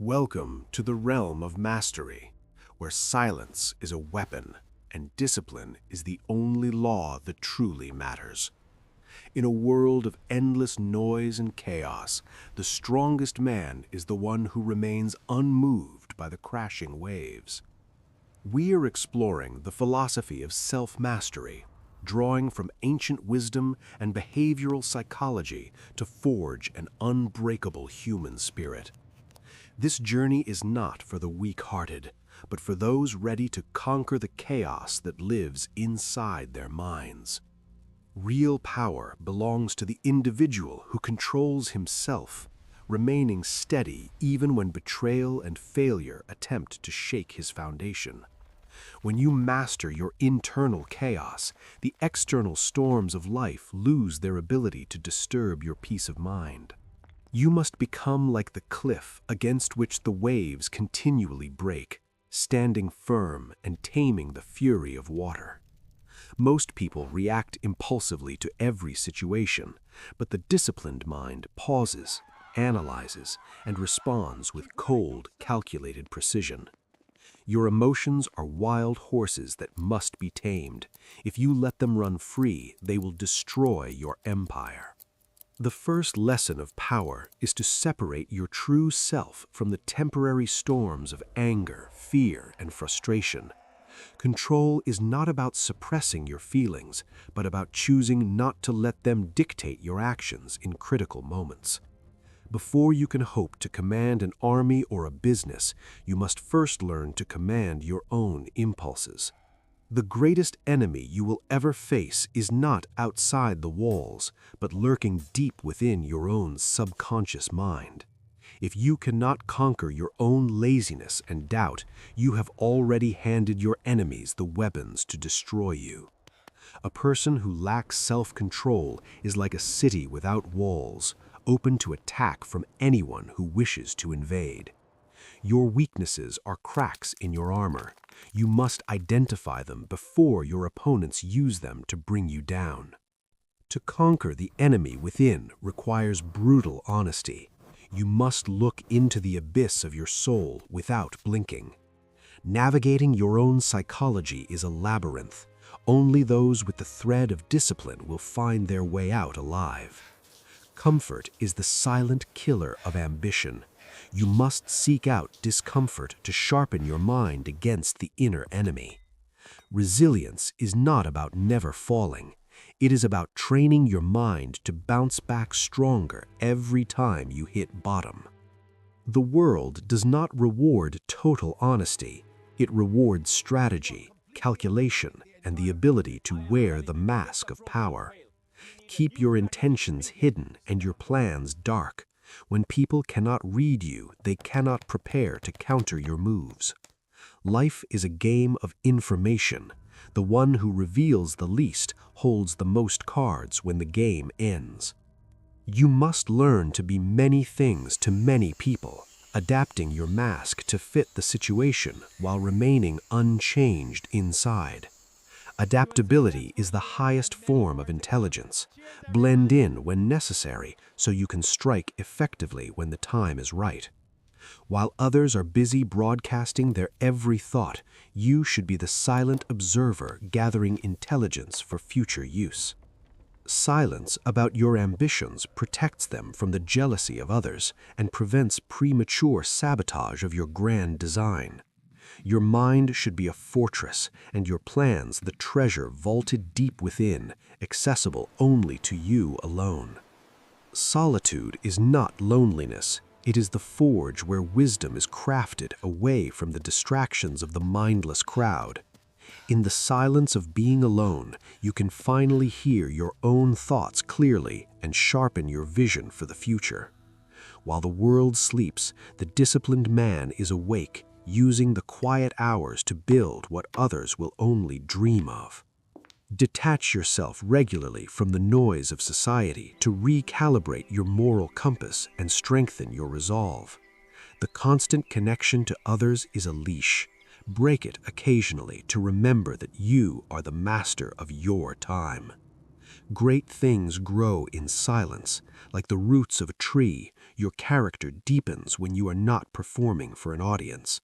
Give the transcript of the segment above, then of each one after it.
Welcome to the realm of mastery, where silence is a weapon and discipline is the only law that truly matters. In a world of endless noise and chaos, the strongest man is the one who remains unmoved by the crashing waves. We are exploring the philosophy of self-mastery, drawing from ancient wisdom and behavioral psychology to forge an unbreakable human spirit. This journey is not for the weak-hearted, but for those ready to conquer the chaos that lives inside their minds. Real power belongs to the individual who controls himself, remaining steady even when betrayal and failure attempt to shake his foundation. When you master your internal chaos, the external storms of life lose their ability to disturb your peace of mind. You must become like the cliff against which the waves continually break, standing firm and taming the fury of water. Most people react impulsively to every situation, but the disciplined mind pauses, analyzes, and responds with cold, calculated precision. Your emotions are wild horses that must be tamed. If you let them run free, they will destroy your empire. The first lesson of power is to separate your true self from the temporary storms of anger, fear, and frustration. Control is not about suppressing your feelings, but about choosing not to let them dictate your actions in critical moments. Before you can hope to command an army or a business, you must first learn to command your own impulses. The greatest enemy you will ever face is not outside the walls, but lurking deep within your own subconscious mind. If you cannot conquer your own laziness and doubt, you have already handed your enemies the weapons to destroy you. A person who lacks self-control is like a city without walls, open to attack from anyone who wishes to invade. Your weaknesses are cracks in your armor. You must identify them before your opponents use them to bring you down. To conquer the enemy within requires brutal honesty. You must look into the abyss of your soul without blinking. Navigating your own psychology is a labyrinth. Only those with the thread of discipline will find their way out alive. Comfort is the silent killer of ambition. You must seek out discomfort to sharpen your mind against the inner enemy. Resilience is not about never falling. It is about training your mind to bounce back stronger every time you hit bottom. The world does not reward total honesty. It rewards strategy, calculation, and the ability to wear the mask of power. Keep your intentions hidden and your plans dark. When people cannot read you, they cannot prepare to counter your moves. Life is a game of information. The one who reveals the least holds the most cards when the game ends. You must learn to be many things to many people, adapting your mask to fit the situation while remaining unchanged inside. Adaptability is the highest form of intelligence. Blend in when necessary so you can strike effectively when the time is right. While others are busy broadcasting their every thought, you should be the silent observer gathering intelligence for future use. Silence about your ambitions protects them from the jealousy of others and prevents premature sabotage of your grand design. Your mind should be a fortress, and your plans the treasure vaulted deep within, accessible only to you alone. Solitude is not loneliness. It is the forge where wisdom is crafted away from the distractions of the mindless crowd. In the silence of being alone, you can finally hear your own thoughts clearly and sharpen your vision for the future. While the world sleeps, the disciplined man is awake, using the quiet hours to build what others will only dream of. Detach yourself regularly from the noise of society to recalibrate your moral compass and strengthen your resolve. The constant connection to others is a leash. Break it occasionally to remember that you are the master of your time. Great things grow in silence. Like the roots of a tree, your character deepens when you are not performing for an audience.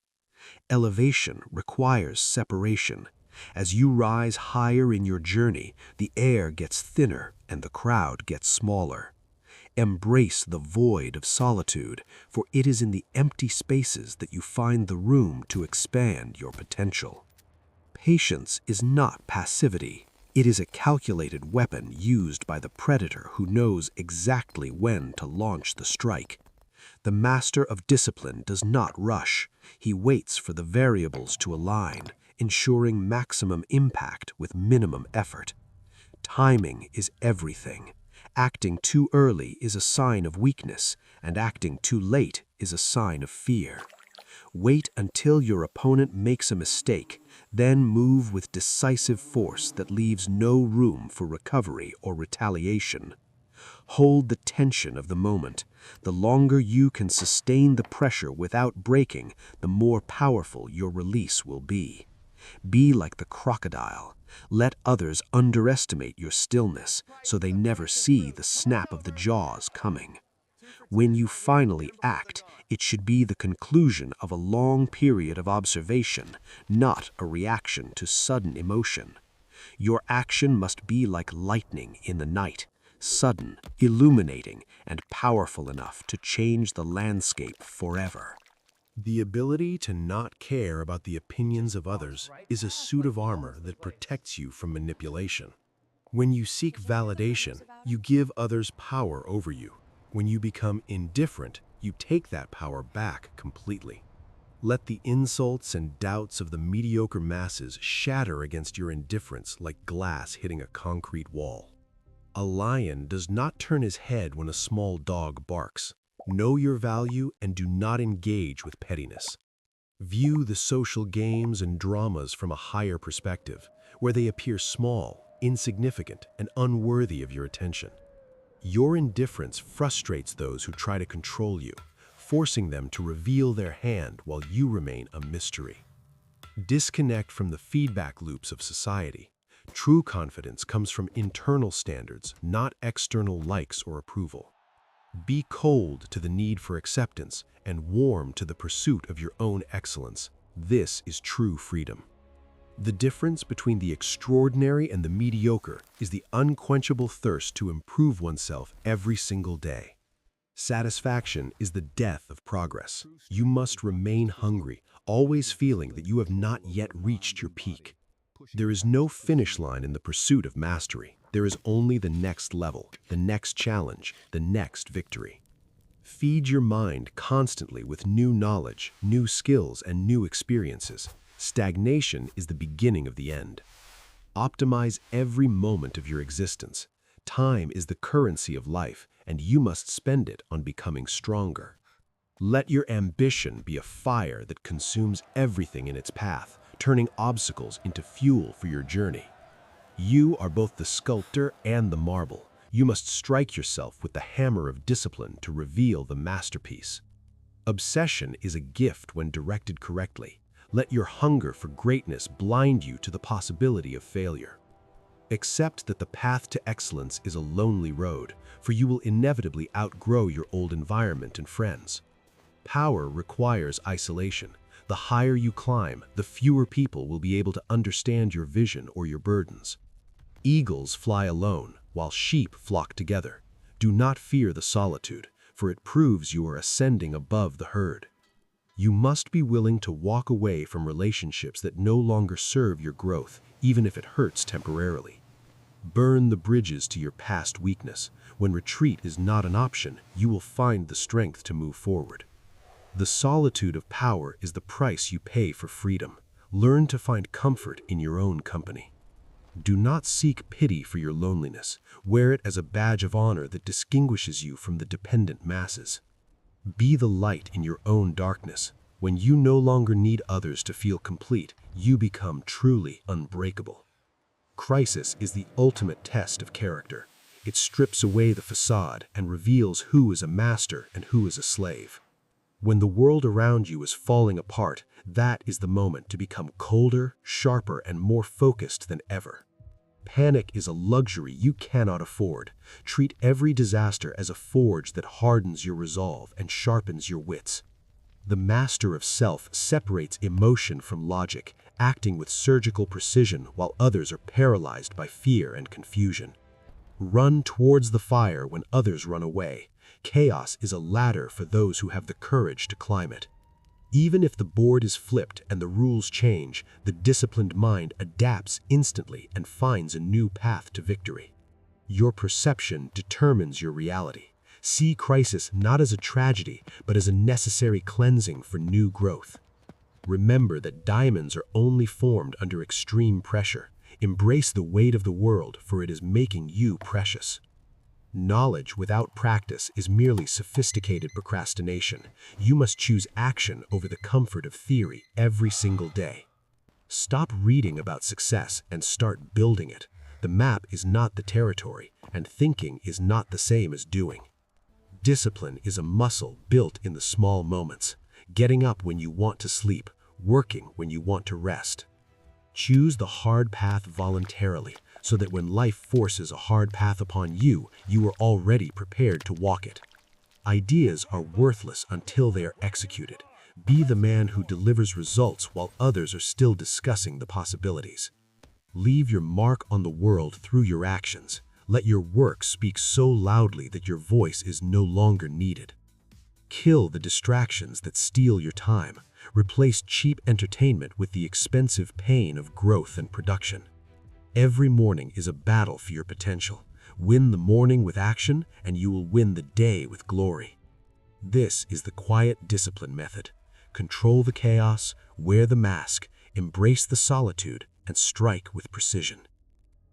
Elevation requires separation. As you rise higher in your journey, the air gets thinner and the crowd gets smaller. Embrace the void of solitude, for it is in the empty spaces that you find the room to expand your potential. Patience is not passivity. It is a calculated weapon used by the predator who knows exactly when to launch the strike. The master of discipline does not rush. He waits for the variables to align, ensuring maximum impact with minimum effort. Timing is everything. Acting too early is a sign of weakness, and acting too late is a sign of fear. Wait until your opponent makes a mistake, then move with decisive force that leaves no room for recovery or retaliation. Hold the tension of the moment. The longer you can sustain the pressure without breaking, the more powerful your release will be. Be like the crocodile. Let others underestimate your stillness so they never see the snap of the jaws coming. When you finally act, it should be the conclusion of a long period of observation, not a reaction to sudden emotion. Your action must be like lightning in the night, sudden, illuminating, and powerful enough to change the landscape forever. The ability to not care about the opinions of others is a suit of armor that protects you from manipulation. When you seek validation, you give others power over you. When you become indifferent, you take that power back completely. Let the insults and doubts of the mediocre masses shatter against your indifference like glass hitting a concrete wall. A lion does not turn his head when a small dog barks. Know your value and do not engage with pettiness. View the social games and dramas from a higher perspective, where they appear small, insignificant, and unworthy of your attention. Your indifference frustrates those who try to control you, forcing them to reveal their hand while you remain a mystery. Disconnect from the feedback loops of society. True confidence comes from internal standards, not external likes or approval. Be cold to the need for acceptance and warm to the pursuit of your own excellence. This is true freedom. The difference between the extraordinary and the mediocre is the unquenchable thirst to improve oneself every single day. Satisfaction is the death of progress. You must remain hungry, always feeling that you have not yet reached your peak. There is no finish line in the pursuit of mastery. There is only the next level, the next challenge, the next victory. Feed your mind constantly with new knowledge, new skills, and new experiences. Stagnation is the beginning of the end. Optimize every moment of your existence. Time is the currency of life, and you must spend it on becoming stronger. Let your ambition be a fire that consumes everything in its path, turning obstacles into fuel for your journey. You are both the sculptor and the marble. You must strike yourself with the hammer of discipline to reveal the masterpiece. Obsession is a gift when directed correctly. Let your hunger for greatness blind you to the possibility of failure. Accept that the path to excellence is a lonely road, for you will inevitably outgrow your old environment and friends. Power requires isolation. The higher you climb, the fewer people will be able to understand your vision or your burdens. Eagles fly alone, while sheep flock together. Do not fear the solitude, for it proves you are ascending above the herd. You must be willing to walk away from relationships that no longer serve your growth, even if it hurts temporarily. Burn the bridges to your past weakness. When retreat is not an option, you will find the strength to move forward. The solitude of power is the price you pay for freedom. Learn to find comfort in your own company. Do not seek pity for your loneliness. Wear it as a badge of honor that distinguishes you from the dependent masses. Be the light in your own darkness. When you no longer need others to feel complete, you become truly unbreakable. Crisis is the ultimate test of character. It strips away the facade and reveals who is a master and who is a slave. When the world around you is falling apart, that is the moment to become colder, sharper, and more focused than ever. Panic is a luxury you cannot afford. Treat every disaster as a forge that hardens your resolve and sharpens your wits. The master of self separates emotion from logic, acting with surgical precision while others are paralyzed by fear and confusion. Run towards the fire when others run away. Chaos is a ladder for those who have the courage to climb it. Even if the board is flipped and the rules change, the disciplined mind adapts instantly and finds a new path to victory. Your perception determines your reality. See crisis not as a tragedy, but as a necessary cleansing for new growth. Remember that diamonds are only formed under extreme pressure. Embrace the weight of the world, for it is making you precious. Knowledge without practice is merely sophisticated procrastination. You must choose action over the comfort of theory every single day. Stop reading about success and start building it. The map is not the territory, and thinking is not the same as doing. Discipline is a muscle built in the small moments, getting up when you want to sleep, working when you want to rest. Choose the hard path voluntarily, so that when life forces a hard path upon you, you are already prepared to walk it. Ideas are worthless until they are executed. Be the man who delivers results while others are still discussing the possibilities. Leave your mark on the world through your actions. Let your work speak so loudly that your voice is no longer needed. Kill the distractions that steal your time. Replace cheap entertainment with the expensive pain of growth and production. Every morning is a battle for your potential. Win the morning with action, and you will win the day with glory. This is the quiet discipline method. Control the chaos, wear the mask, embrace the solitude, and strike with precision.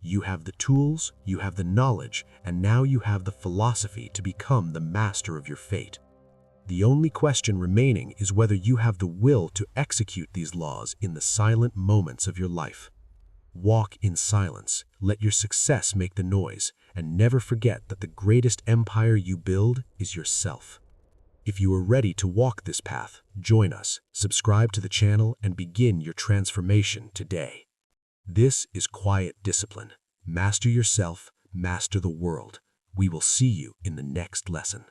You have the tools, you have the knowledge, and now you have the philosophy to become the master of your fate. The only question remaining is whether you have the will to execute these laws in the silent moments of your life. Walk in silence, let your success make the noise, and never forget that the greatest empire you build is yourself. If you are ready to walk this path, join us, subscribe to the channel, and begin your transformation today. This is quiet discipline. Master yourself, master the world. We will see you in the next lesson.